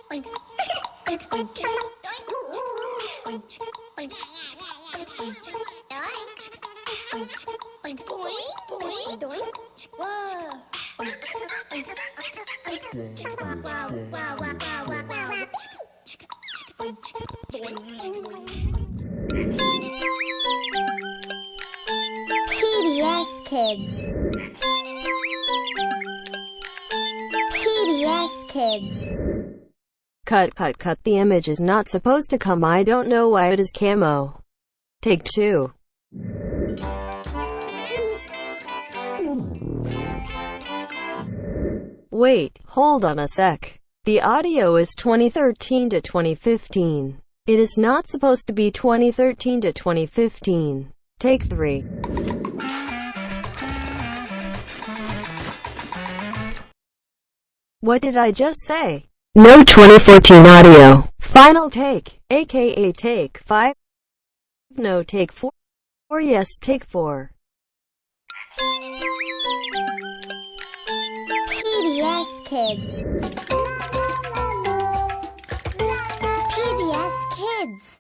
PBS Kids. PBS Kids. Cut. The image is not supposed to come. I don't know why it is camo. Take 2. Wait, hold on a sec. The audio is 2013 to 2015. It is not supposed to be 2013 to 2015. Take 3. What did I just say? No 2014 audio. Final take, aka take 5. No, take 4. Or yes, take 4. PBS Kids. PBS Kids.